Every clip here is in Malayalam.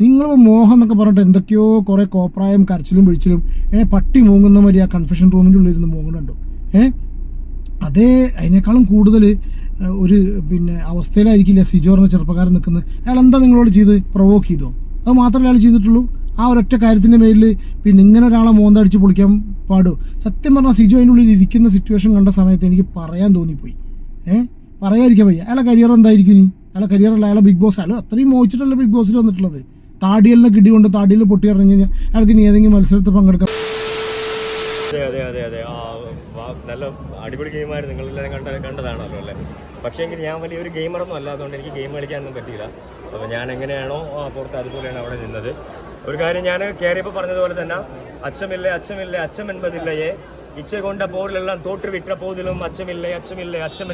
നിങ്ങൾ മോഹം എന്നൊക്കെ പറഞ്ഞിട്ട് എന്തൊക്കെയോ കുറേ കോപ്രായം കരച്ചിലും പിടിച്ചിലും പട്ടി മൂങ്ങുന്ന മാതിരി ആ കൺഫെഷൻ റൂമിൻ്റെ ഉള്ളിലിരുന്ന് മൂങ്ങുന്നുണ്ടോ. അതേ അതിനേക്കാളും കൂടുതൽ ഒരു അവസ്ഥയിലായിരിക്കില്ല സിജോ പറഞ്ഞ ചെറുപ്പക്കാരൻ നിൽക്കുന്നത്. അയാൾ എന്താ നിങ്ങളോട് ചെയ്ത് പ്രൊവോക്ക് ചെയ്തോ? അത് മാത്രമേ അയാൾ ചെയ്തിട്ടുള്ളൂ. ആ ഒരൊറ്റ കാര്യത്തിൻ്റെ പേരിൽ ഇങ്ങനെ ഒരാളെ മോന്തടിച്ച് പൊളിക്കാൻ പാടോ? സത്യം പറഞ്ഞാൽ സിജോ അതിൻ്റെ ഉള്ളിൽ ഇരിക്കുന്ന സിറ്റുവേഷൻ കണ്ട സമയത്ത് എനിക്ക് പറയാൻ തോന്നിപ്പോയി. പറയാതിരിക്കാൻ വയ്യ. അയാളെ കരിയർ എന്തായിരിക്കും ഇനി? അയാളെ കരിയറല്ല, അയാളെ ബിഗ് ബോസ്. അയാൾ അത്രയും മോഹിച്ചിട്ടല്ല ബിഗ് ബോസിൽ വന്നിട്ടുള്ളത്. താടിയെല്ലാം കിടികൊണ്ട് താടിയിൽ പൊട്ടി ഇറങ്ങി കഴിഞ്ഞാൽ അയാൾക്ക് ഇനി ഏതെങ്കിലും മത്സരത്തിൽ പങ്കെടുക്കാം. അതെ നല്ല അടിപൊളി ഗെയിമായിരുന്നു. നിങ്ങളെല്ലാം കണ്ടതാണല്ലോ അല്ലേ. പക്ഷേ എങ്കിൽ ഞാൻ വലിയൊരു ഗെയിമറൊന്നും അല്ലാത്തതുകൊണ്ട് എനിക്ക് ഗെയിം കളിക്കാനൊന്നും പറ്റിയില്ല. അപ്പോൾ ഞാൻ എങ്ങനെയാണോ പുറത്ത് അതുപോലെയാണ് അവിടെ നിന്നത്. ഒരു കാര്യം ഞാൻ കയറിയപ്പോൾ പറഞ്ഞതുപോലെ തന്നെ അച്ചമില്ലേ അച്ചം എൻപതില്ലയേ, ഇച്ച കൊണ്ട പോരിലെല്ലാം തോற்று വിട്ട പോതിലും അച്ചമില്ലേ അച്ചം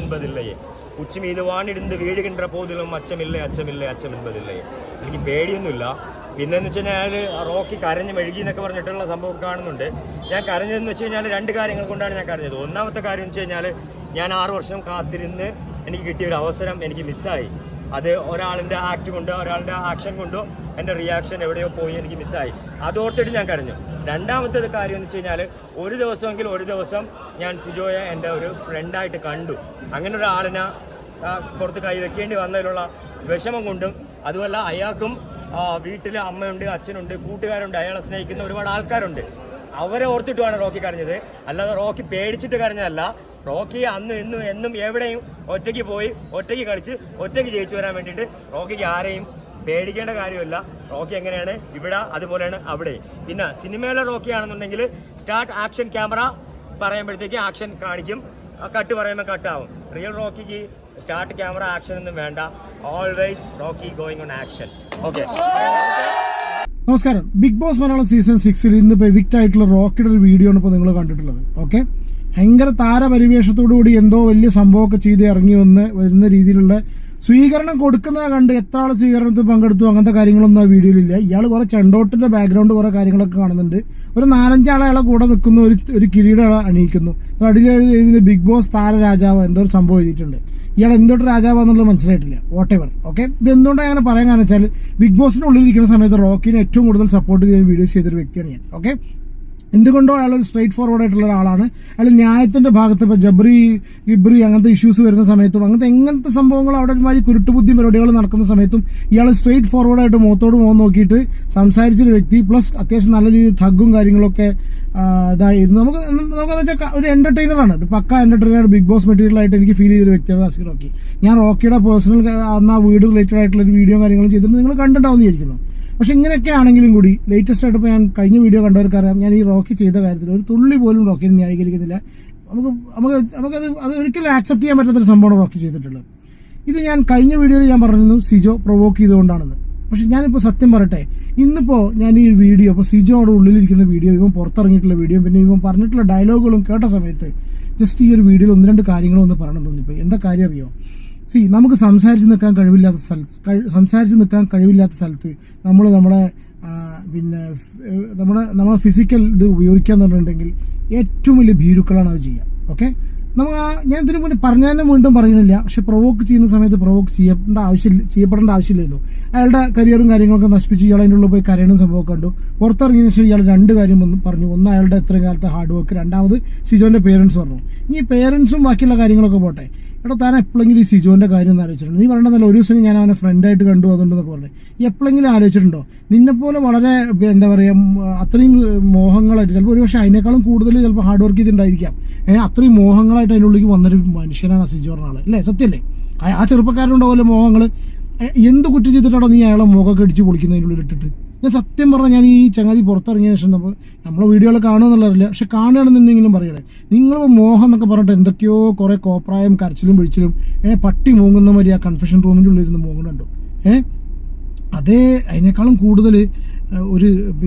എൻപതില്ലയേ, ഉച്ച മീത് വാണിടുന്ന് വീഴുകിன்ற പോതിലും അച്ചമില്ലേ അച്ചം എൻപതില്ലയേ. എനിക്ക് പേടിയൊന്നുമില്ല. പിന്നെന്ന് വെച്ച് കഴിഞ്ഞാൽ റോക്കി കരഞ്ഞ് മെഴുകി എന്നൊക്കെ പറഞ്ഞിട്ടുള്ള സംഭവം കാണുന്നുണ്ട്. ഞാൻ കരഞ്ഞതെന്ന് വെച്ച് കഴിഞ്ഞാൽ 2 കാര്യങ്ങൾ കൊണ്ടാണ് ഞാൻ കരഞ്ഞത്. ഒന്നാമത്തെ കാര്യം എന്ന് വെച്ച് കഴിഞ്ഞാൽ ഞാൻ 6 വർഷം കാത്തിരുന്ന് എനിക്ക് കിട്ടിയ ഒരു അവസരം എനിക്ക് മിസ്സായി. അത് ഒരാളിൻ്റെ ആക്ട് കൊണ്ടോ ഒരാളുടെ ആക്ഷൻ കൊണ്ടോ എൻ്റെ റിയാക്ഷൻ എവിടെയോ പോയി എനിക്ക് മിസ്സായി. അതോർത്തിട്ട് ഞാൻ കരഞ്ഞു. രണ്ടാമത്തെ കാര്യം എന്ന് വെച്ച് കഴിഞ്ഞാൽ ഒരു ദിവസം ഞാൻ സിജോയെ എൻ്റെ ഒരു ഫ്രണ്ടായിട്ട് കണ്ടു. അങ്ങനെ ഒരാളിനെ പുറത്ത് കൈവയ്ക്കേണ്ടി വന്നതിലുള്ള വിഷമം കൊണ്ടും, അതുമല്ല അയാൾക്കും വീട്ടിൽ അമ്മയുണ്ട്, അച്ഛനുണ്ട്, കൂട്ടുകാരുണ്ട്, അയാളെ സ്നേഹിക്കുന്ന ഒരുപാട് ആൾക്കാരുണ്ട്. അവരെ ഓർത്തിട്ടുമാണ് റോക്കി കരഞ്ഞത്. അല്ലാതെ റോക്കി പേടിച്ചിട്ട് കരഞ്ഞതല്ല. റോക്കി അന്നും ഇന്നും എന്നും എവിടെയും ഒറ്റയ്ക്ക് പോയി ഒറ്റയ്ക്ക് കളിച്ച് ഒറ്റയ്ക്ക് ജയിച്ചു വരാൻ വേണ്ടിയിട്ട് റോക്കിക്ക് ആരെയും പേടിക്കേണ്ട കാര്യമില്ല. റോക്കി എങ്ങനെയാണ് ഇവിടെ അതുപോലെയാണ് അവിടെ. പിന്നെ സിനിമയിലെ റോക്കി ആണെന്നുണ്ടെങ്കിൽ സ്റ്റാർട്ട് ആക്ഷൻ ക്യാമറ പറയുമ്പോഴത്തേക്ക് ആക്ഷൻ കാണിക്കും, കട്ട് പറയുമ്പോൾ കട്ടാവും. റിയൽ റോക്കിക്ക് സ്റ്റാർട്ട് ക്യാമറ ആക്ഷൻ ഒന്നും വേണ്ട. Always Rocky going on action. Okay, നമസ്കാരം. ബിഗ് ബോസ് മലയാളം സീസൺ 6 ഇന്നിപ്പോൾ എവിക്റ്റ് ആയിട്ടുള്ള റോക്കിയുടെ ഒരു വീഡിയോ ആണ് ഇപ്പോൾ നിങ്ങൾ കണ്ടിട്ടുള്ളത്. ഓക്കെ, ഭയങ്കര താരപരിവേഷത്തോടുകൂടി എന്തോ വലിയ സംഭവമൊക്കെ ചെയ്ത് ഇറങ്ങി വരുന്ന രീതിയിലുള്ള സ്വീകരണം കൊടുക്കുന്നത് കണ്ട് എത്ര ആൾ സ്വീകരണത്തിൽ പങ്കെടുത്തു അങ്ങനത്തെ കാര്യങ്ങളൊന്നും ആ വീഡിയോയിലില്ല. ഇയാൾ കുറേ ചെണ്ടോട്ടിന്റെ ബാക്ക്ഗ്രൗണ്ട് കുറേ കാര്യങ്ങളൊക്കെ കാണുന്നുണ്ട്. ഒരു 4-5 ആളെ കൂടെ നിൽക്കുന്നു, ഒരു കിരീടം അണിയിക്കുന്നു. അടിയിൽ ബിഗ് ബോസ് താരരാജാവ് എന്തോ ഒരു സംഭവം എഴുതിയിട്ടുണ്ട്. ഇയാൾ എന്തൊട്ട് രാജാവാന്നുള്ളത് മനസ്സിലായിട്ടില്ല. What ever. ഓക്കെ, ഇത് എന്തുകൊണ്ടാണ് അങ്ങനെ പറയാൻ കാരണം വെച്ചാൽ ബിഗ് ബോസിന്റെ ഉള്ളിലിരിക്കുന്ന സമയത്ത് റോക്കിനെ ഏറ്റവും കൂടുതൽ സപ്പോർട്ട് ചെയ്ത വീഡിയോസ് ചെയ്തൊരു വ്യക്തിയാണ് ഞാൻ. ഓക്കെ, എന്തുകൊണ്ടോ അയാൾ ഒരു സ്ട്രേറ്റ് ഫോർവേഡ് ആയിട്ടുള്ള ഒരാളാണ്. അയാൾ ന്യായത്തിന്റെ ഭാഗത്ത് ഇപ്പോൾ ഗിബ്രി അങ്ങനത്തെ ഇഷ്യൂസ് വരുന്ന സമയത്തും എങ്ങനത്തെ സംഭവങ്ങൾ അവിടെ ഒരുമാതിരി കുരുട്ടുബുദ്ധി പരിപാടികൾ നടക്കുന്ന സമയത്തും ഇയാൾ സ്ട്രേറ്റ് ഫോർവേഡായിട്ട് മുഖത്തോട് മുഖം നോക്കിയിട്ട് സംസാരിച്ചൊരു വ്യക്തി. പ്ലസ് അത്യാവശ്യം നല്ല രീതിയിൽ തഗ്ഗും കാര്യങ്ങളൊക്കെ ഇതായിരുന്നു. നമുക്കെന്ന് വെച്ചാൽ ഒരു എന്റർടൈനറാണ്, ഒരു പക്ക എന്റർടൈനർ, ബിഗ് ബോസ് മെറ്റീരിയൽ ആയിട്ട് എനിക്ക് ഫീൽ ചെയ്തൊരു വ്യക്തിയാണ് അസിൻ റോക്കി. ഞാൻ റോക്കിയുടെ പേഴ്സണൽ ആ വീട് റിലേറ്റഡ് ആയിട്ടുള്ള ഒരു വീഡിയോ കാര്യങ്ങളും ചെയ്തിട്ട് നിങ്ങൾ കണ്ടിട്ടുണ്ടാവുമെന്ന് വിചാരിക്കുന്നു. പക്ഷെ ഇങ്ങനെയൊക്കെ ആണെങ്കിലും കൂടി ലേറ്റസ്റ്റ് ആയിട്ട് ഇപ്പോൾ ഞാൻ കഴിഞ്ഞ വീഡിയോ കണ്ടവർക്കറിയാം, ഞാൻ ഈ റോക്കി ചെയ്ത കാര്യത്തിൽ ഒരു തുള്ളി പോലും റോക്കിനെ ന്യായീകരിക്കുന്നില്ല. നമുക്കത് ഒരിക്കലും ആക്സെപ്റ്റ് ചെയ്യാൻ പറ്റാത്തൊരു സംഭവമാണ് റോക്കി ചെയ്തിട്ടുള്ളത്. ഇത് ഞാൻ കഴിഞ്ഞ വീഡിയോയിൽ ഞാൻ പറഞ്ഞിരുന്നു സിജോ പ്രൊവോക്ക് ചെയ്തുകൊണ്ടാണെന്ന്. പക്ഷെ ഞാനിപ്പോൾ സത്യം പറയട്ടെ, ഇന്നിപ്പോൾ ഞാൻ ഈ വീഡിയോ ഇപ്പോൾ സിജോയുടെ ഉള്ളിലിരിക്കുന്ന വീഡിയോ, ഇവൻ പുറത്തിറങ്ങിയിട്ടുള്ള വീഡിയോ, പിന്നെ ഇവൻ പറഞ്ഞിട്ടുള്ള ഡയലോഗുകളും കേട്ട സമയത്ത് ജസ്റ്റ് ഈ ഒരു വീഡിയോയിൽ 1-2 കാര്യങ്ങളും ഒന്ന് പറയണം തോന്നിപ്പോയി. എന്താ കാര്യം അറിയോ? നമുക്ക് സംസാരിച്ച് നിൽക്കാൻ കഴിവില്ലാത്ത സ്ഥലത്ത് നമ്മൾ നമ്മുടെ ഫിസിക്കൽ ഇത് ഉപയോഗിക്കുക എന്ന് പറഞ്ഞിട്ടുണ്ടെങ്കിൽ ഏറ്റവും വലിയ ഭീരുക്കളാണ് അത് ചെയ്യുക. ഓക്കെ, ഞാൻ ഇതിനു മുന്നേ പറഞ്ഞാലും വീണ്ടും പറയുന്നില്ല. പക്ഷെ പ്രൊവോക്ക് ചെയ്യുന്ന സമയത്ത് പ്രൊവോക്ക് ചെയ്യപ്പെടേണ്ട ആവശ്യമില്ലായിരുന്നു. അയാളുടെ കരിയറും കാര്യങ്ങളൊക്കെ നശിപ്പിച്ച് ഇയാൾ അതിൻ്റെ ഉള്ളിൽ പോയി കരയണ സംഭവം കണ്ടു. പുറത്തിറങ്ങിയതിനു ശേഷം ഇയാൾ 2 കാര്യം പറഞ്ഞു. ഒന്ന് അയാളുടെ എത്രയും കാലത്തെ ഹാർഡ് വർക്ക്, രണ്ടാമത് സിജോന്റെ പേരൻസ് പറഞ്ഞു. ഈ പേരൻസും ബാക്കിയുള്ള കാര്യങ്ങളൊക്കെ പോട്ടെ, എടാ താൻ എപ്പോഴെങ്കിലും ഈ സിജോന്റെ കാര്യം ഒന്ന് ആലോചിച്ചിട്ടുണ്ടോ? നീ പറയണമെന്നല്ല, ഒരു ദിവസം ഞാൻ അവനെ ഫ്രണ്ടായിട്ട് കണ്ടു അതുകൊണ്ടെന്നൊക്കെ പറഞ്ഞു. എപ്പോഴെങ്കിലും ആലോചിച്ചിട്ടുണ്ടോ? നിന്നെപ്പോലെ വളരെ എന്താ പറയുക, അത്രയും മോഹങ്ങളായിട്ട്, ചിലപ്പോൾ ഒരുപക്ഷെ അതിനേക്കാളും കൂടുതൽ ചിലപ്പോൾ ഹാർഡ് വർക്ക് ചെയ്തിട്ടുണ്ടായിരിക്കാം. അത്രയും മോഹങ്ങളായിട്ട് അതിനുള്ളിലേക്ക് വന്നൊരു മനുഷ്യനാണ് സിജോ പറഞ്ഞ ആള്, അല്ലേ? സത്യമല്ലേ? ആ ചെറുപ്പക്കാരുണ്ടാവുമല്ലോ മോഹങ്ങൾ. എന്ത് കുറ്റം ചെയ്തിട്ടാണോ നീ അയാളെ മുഖമൊക്കെ അടിച്ച് പൊളിക്കുന്നതിനുള്ളിൽ ഇട്ടിട്ട്? ഞാൻ സത്യം പറഞ്ഞാൽ ഞാൻ ഈ ചങ്ങാതി പുറത്തിറങ്ങിയ ശേഷം നമ്മളെ വീഡിയോകൾ കാണുമെന്നുള്ളതല്ല, പക്ഷെ കാണുകയാണെന്നുണ്ടെങ്കിലും പറയണേ, നിങ്ങൾ മോഹം എന്നൊക്കെ പറഞ്ഞിട്ട് എന്തൊക്കെയോ കുറേ കോപ്രായം കരച്ചിലും പിടിച്ചിലും പട്ടി മൂങ്ങുന്ന മാതിരി ആ കൺഫെഷൻ റൂമിൻ്റെ ഉള്ളിലിരുന്ന് മൂങ്ങുന്നുണ്ടോ. അതേ അതിനേക്കാളും കൂടുതൽ ഒരു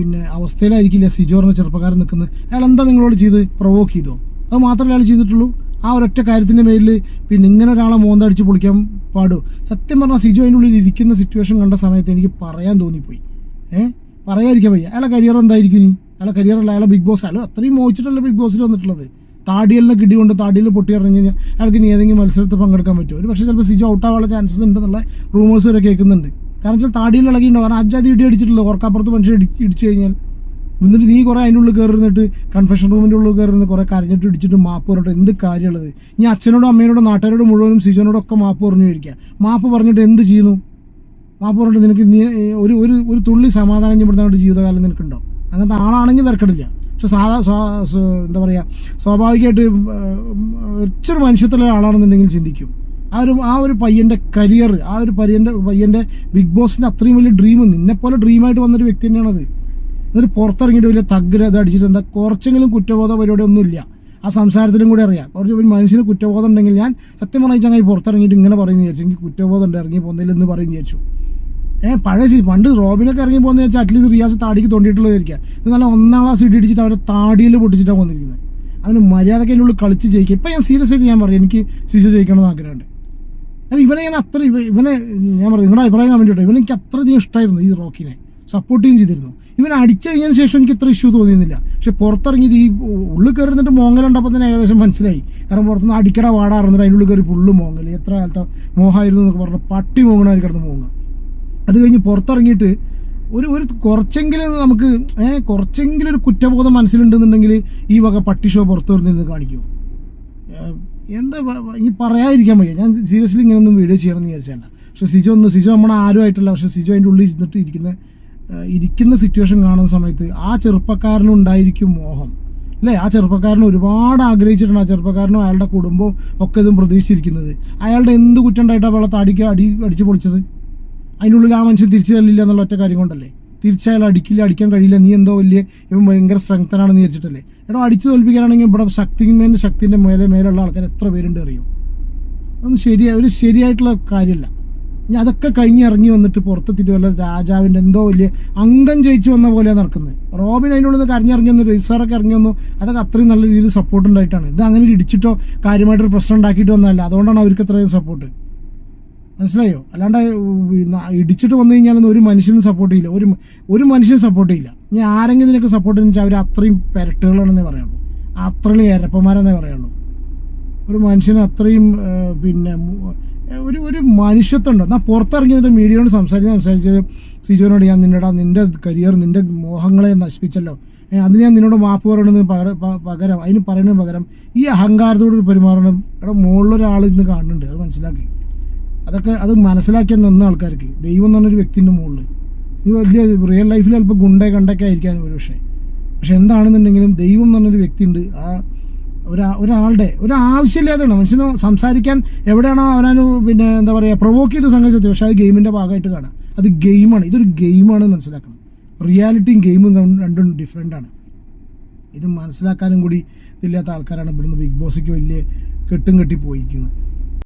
അവസ്ഥയിലായിരിക്കില്ല സിജോ പറഞ്ഞ ചെറുപ്പക്കാരൻ നിൽക്കുന്നത്. അയാൾ എന്താ നിങ്ങളോട് ചെയ്ത് പ്രൊവോക്ക് ചെയ്തോ? അത് മാത്രമേ അയാൾ ചെയ്തിട്ടുള്ളൂ. ആ ഒരൊറ്റ കാര്യത്തിൻ്റെ പേരിൽ ഇങ്ങനെ ഒരാളെ മോന്തടിച്ച് പൊളിക്കാൻ പാടോ? സത്യം പറഞ്ഞാൽ സിജോ അതിൻ്റെ ഉള്ളിൽ ഇരിക്കുന്ന സിറ്റുവേഷൻ കണ്ട സമയത്ത് എനിക്ക് പറയാൻ തോന്നിപ്പോയി. പറയാതിരിക്കാൻ വയ്യ. അയാളെ കരിയർ എന്തായിരിക്കും ഇനി? അയാളെ കരിയറല്ല, അയാളെ ബിഗ് ബോസ്. അയാൾ അത്രയും മോഹിച്ചിട്ടല്ല ബിഗ് ബോസിൽ വന്നിട്ടുള്ളത്. താടിയെല്ലാം കിടികൊണ്ട് താടിയിൽ പൊട്ടി ഇറങ്ങി കഴിഞ്ഞാൽ അയാൾക്ക് ഇനി ഏതെങ്കിലും മത്സരത്തിൽ പങ്കെടുക്കാൻ പറ്റുമോ? ഒരു പക്ഷേ ചിലപ്പോൾ സിജോ ഔട്ടാവാനുള്ള ചാൻസസ് ഉണ്ടെന്നുള്ള റൂമേഴ്സ് വരെ കേൾക്കുന്നുണ്ട്. കാരണം വെച്ചാൽ താടിയിൽ ഇളകിയിട്ടുണ്ടോ, കാരണം അജാതി ഇടി അടിച്ചിട്ടില്ല ഓർക്കപ്പുറത്ത് മനുഷ്യൻ ഇടിച്ചു കഴിഞ്ഞാൽ. എന്നിട്ട് നീ കുറേ അതിൻ്റെ ഉള്ളിൽ കയറിന്നിട്ട് കൺഫെഷൻ റൂമിൻ്റെ ഉള്ളിൽ കയറുന്ന കുറേ കരഞ്ഞിട്ട് ഇടിച്ചിട്ട് മാപ്പ് പറഞ്ഞിട്ട് എന്ത് കാര്യമുള്ളത്? ഇനി അച്ഛനോടും അമ്മയോടും നാട്ടുകാരോടും മുഴുവനും സിജോനോടും ഒക്കെ മാപ്പ് പറഞ്ഞു ഇരിക്കുക. മാപ്പ് പറഞ്ഞിട്ട് എന്ത് ചെയ്യുന്നു? മാപ്പ് പറഞ്ഞിട്ട് നിനക്ക് നീ ഒരു തുള്ളി സമാധാനം ഇവിടുത്തെ ജീവിതകാലം നിനക്കുണ്ടോ? അങ്ങനത്തെ ആളാണെങ്കിൽ തിരക്കടില്ല. പക്ഷെ എന്താ പറയുക, സ്വാഭാവികമായിട്ട് ഒറ്റൊരു മനുഷ്യത്തിലുള്ള ആളാണെന്നുണ്ടെങ്കിൽ ചിന്തിക്കും. ആ ഒരു പയ്യൻ്റെ കരിയർ, ആ ഒരു പയ്യൻ്റെ ബിഗ് ബോസിൻ്റെ അത്രയും വലിയ ഡ്രീം, നിന്നെപ്പോലെ ഡ്രീമായിട്ട് വന്നൊരു വ്യക്തി തന്നെയാണത്. എന്നിട്ട് പുറത്തിറങ്ങിയിട്ട് വലിയ തഗ്ഗര അത് അടിച്ചിട്ട് എന്താ കുറച്ചെങ്കിലും കുറ്റബോധ പരിപാടി ഒന്നുമില്ല. ആ സംസാരത്തിലും കൂടി അറിയാം. കുറച്ച് ഒരു മനുഷ്യന് കുറ്റബോധം ഉണ്ടെങ്കിൽ, ഞാൻ സത്യം പറഞ്ഞാൽ ചങ്ങായി പുറത്തിറങ്ങിയിട്ട് ഇങ്ങനെ പറയുന്നത് വിചാരിച്ചു, എനിക്ക് കുറ്റബോധം ഉണ്ട് ഇറങ്ങി പോകുന്നതിലെന്ന് പറയുന്ന വിചാരിച്ചു. പഴയ പണ്ട് റോബിനൊക്കെ ഇറങ്ങി പോകുന്ന വെച്ചാൽ അറ്റ്ലീസ്റ്റ് റിയാസ് താടിക്ക് തൊണ്ടിയിട്ടുള്ളത് വിചാരിക്കുക. ഇത് നല്ല 1ാം ക്ലാസ് ഇടിച്ചിട്ട് അവരെ താടിയിൽ പൊട്ടിച്ചിട്ടാണ് വന്നിരിക്കുന്നത്. അവന് മര്യാദയ്ക്ക് അതിൻ്റെ ഉള്ളിൽ കളിച്ച് ജയിക്കുക. ഇപ്പം ഞാൻ സീരിയസ് ആയിട്ട് ഞാൻ പറയും, എനിക്ക് സിജോ ജയിക്കണമെന്ന് ആഗ്രഹമുണ്ട്. കാരണം ഇവനെ ഞാൻ ഞാൻ പറയും, നിങ്ങളുടെ അഭിപ്രായം കമൻറ്റ് കേട്ടോ, ഇവനെനിക്ക് അത്രയധികം ഇഷ്ടമായിരുന്നു. ഈ റോക്കിനെ സപ്പോർട്ട് ചെയ്തിരുന്നു. ഇവൻ അടിച്ചു കഴിഞ്ഞതിന് ശേഷം എനിക്ക് ഇത്ര ഇഷ്യൂ തോന്നിയിരുന്നില്ല. പക്ഷെ പുറത്തിറങ്ങിയിട്ട് ഈ ഉള്ളിൽ കയറിന്നിട്ട് മോങ്ങലുണ്ടപ്പോൾ തന്നെ ഏകദേശം മനസ്സിലായി. കാരണം പുറത്തുനിന്ന് അടിക്കട വാടാറുന്നിട്ട് അതിൻ്റെ ഉള്ളിൽ കയറി ഫുള്ള് മോങ്ങൽ, എത്ര കാലത്തെ മോഹമായിരുന്നു എന്നൊക്കെ പറഞ്ഞ് പട്ടി മോങ്ങണമായിരിക്കും കിടന്ന് മോങ്ങുക. അത് കഴിഞ്ഞ് പുറത്തിറങ്ങിയിട്ട് ഒരു കുറച്ചെങ്കിലും നമുക്ക് കുറച്ചെങ്കിലും ഒരു കുറ്റബോധം മനസ്സിലുണ്ടെന്നുണ്ടെങ്കിൽ ഈ വക പട്ടി ഷോ പുറത്തു വരുന്നതെന്ന് കാണിക്കും. എന്താ ഈ പറയാതിരിക്കാൻ വയ്യ. ഞാൻ സീരിയസ്ലി ഇങ്ങനെയൊന്നും വീഡിയോ ചെയ്യണമെന്ന് വിചാരിച്ചല്ല. പക്ഷെ സിജോ നമ്മുടെ ആരുമായിട്ടല്ല. പക്ഷെ സിജോ അതിൻ്റെ ഉള്ളിൽ ഇരുന്നിട്ട് ഇരിക്കുന്ന സിറ്റുവേഷൻ കാണുന്ന സമയത്ത് ആ ചെറുപ്പക്കാരനുണ്ടായിരിക്കും മോഹം, അല്ലേ? ആ ചെറുപ്പക്കാരന് ഒരുപാട് ആഗ്രഹിച്ചിട്ടുണ്ട്. ആ ചെറുപ്പക്കാരനും അയാളുടെ കുടുംബവും ഒക്കെ ഇതും പ്രതീക്ഷിച്ചിരിക്കുന്നത്. അയാളുടെ എന്ത് കുറ്റം ഉണ്ടായിട്ടാണ് അവളെ അടിച്ച് പൊളിച്ചത്? അതിനുള്ളിൽ ആ മനുഷ്യൻ തിരിച്ചു തല്ലില്ല എന്നുള്ള ഒറ്റ കാര്യം കൊണ്ടല്ലേ? തിരിച്ചയാൾ അടിക്കാൻ കഴിയില്ല, നീ എന്തോ ഇവൻ ഭയങ്കര സ്ട്രെങ്തനാണെന്ന് വിചാരിച്ചിട്ടല്ലേ? എടോ, അടിച്ചു തോൽപ്പിക്കാനാണെങ്കിൽ ഇവിടെ ശക്തിൻ്റെ മേലുള്ള ആൾക്കാർ എത്ര പേരുണ്ട് അറിയും? അതൊന്നും ഒരു ശരിയായിട്ടുള്ള കാര്യമല്ല. ഇനി അതൊക്കെ കഴിഞ്ഞ് ഇറങ്ങി വന്നിട്ട് പുറത്തെത്തിയിട്ട് വല്ല രാജാവിൻ്റെ എന്തോ വലിയ അംഗം ജയിച്ചു വന്ന പോലെയാണ് നടക്കുന്നത്. റോബിൻ അതിൻ്റെ ഉള്ളിൽ നിന്ന് കരഞ്ഞിറങ്ങി വന്നു, രജിസാറൊക്കെ ഇറങ്ങി വന്നു. അതൊക്കെ അത്രയും നല്ല രീതിയിൽ സപ്പോർട്ട് ഉണ്ടായിട്ടാണ്. ഇത് അങ്ങനെ ഇടിച്ചിട്ടോ കാര്യമായിട്ടൊരു പ്രശ്നം ഉണ്ടാക്കിയിട്ട് വന്നതല്ല. അതുകൊണ്ടാണ് അവർക്ക് അത്രയും സപ്പോർട്ട്. മനസ്സിലായോ? അല്ലാണ്ട് ഇടിച്ചിട്ട് വന്നു കഴിഞ്ഞാലൊന്നും ഒരു മനുഷ്യനും സപ്പോർട്ട് ചെയ്യില്ല. ഒരു മനുഷ്യനും സപ്പോർട്ട് ചെയ്യില്ല. ഇനി ആരെങ്കിലും ഇതിനൊക്കെ സപ്പോർട്ട് ചെയ്യുന്ന വെച്ചാൽ അവർ അത്രയും പെരട്ടുകളാണെന്നേ പറയുള്ളൂ, അത്രയും എരപ്പന്മാരെന്നേ പറയുള്ളൂ. ഒരു മനുഷ്യന് അത്രയും ഒരു മനുഷ്യത്വം ഉണ്ട്. എന്നാൽ പുറത്തിറങ്ങിയിട്ട് മീഡിയയോട് സംസാരിച്ച് സിജോനോട് ഞാൻ നിന്റെ കരിയർ, നിന്റെ മോഹങ്ങളെ നശിപ്പിച്ചല്ലോ, അതിന് ഞാൻ നിന്നോട് മാപ്പ് പറയണമെന്ന് പകരം അതിന് പറയുന്നതിന് പകരം ഈ അഹങ്കാരത്തോട് പെരുമാറണം. ഇവിടെ മുകളിലൊരാൾ ഇന്ന് കാണുന്നുണ്ട്, അത് മനസ്സിലാക്കി. അത് മനസ്സിലാക്കിയ നിന്ന ആൾക്കാർക്ക് ദൈവം എന്ന് പറഞ്ഞൊരു വ്യക്തിൻ്റെ മുകളിൽ ഈ വലിയ റിയൽ ലൈഫിൽ ചിലപ്പോൾ കണ്ടൊക്കെ ആയിരിക്കാം ഒരു പക്ഷെ എന്താണെന്നുണ്ടെങ്കിലും ദൈവം എന്ന് പറഞ്ഞൊരു വ്യക്തിയുണ്ട്. ആ ഒരാളുടെ ആവശ്യമില്ലാതെയാണ് മനുഷ്യന് സംസാരിക്കാൻ എവിടെയാണോ അവനാണ് എന്താ പറയുക പ്രൊവോക്ക് ചെയ്ത് സംഗതി. പക്ഷെ അത് ഗെയിമിൻ്റെ ഭാഗമായിട്ട് കാണാം. അത് ഗെയിമാണ്, ഇതൊരു ഗെയിമാണ് മനസ്സിലാക്കണം. റിയാലിറ്റിയും ഗെയിമും രണ്ടും ഡിഫറെൻ്റാണ്. ഇത് മനസ്സിലാക്കാനും കൂടി ഇല്ലാത്ത ആൾക്കാരാണ് ഇവിടുന്ന് ബിഗ് ബോസിക്ക് വലിയ കെട്ടി പോയിരിക്കുന്നത്.